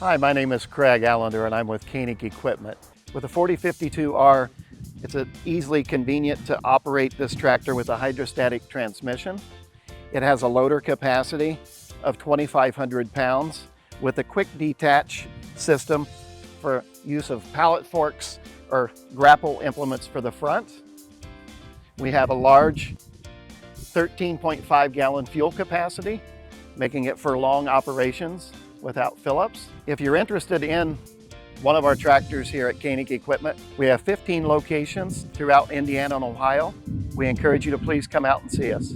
Hi, my name is Craig Allender and I'm with Koenig Equipment. With a 4052R, it's easily convenient to operate this tractor with a hydrostatic transmission. It has a loader capacity of 2,500 pounds with a quick detach system for use of pallet forks or grapple implements for the front. We have a large 13.5 gallon fuel capacity, making it for long operations without fill-ups. If you're interested in one of our tractors here at Koenig Equipment, we have 15 locations throughout Indiana and Ohio. We encourage you to please come out and see us.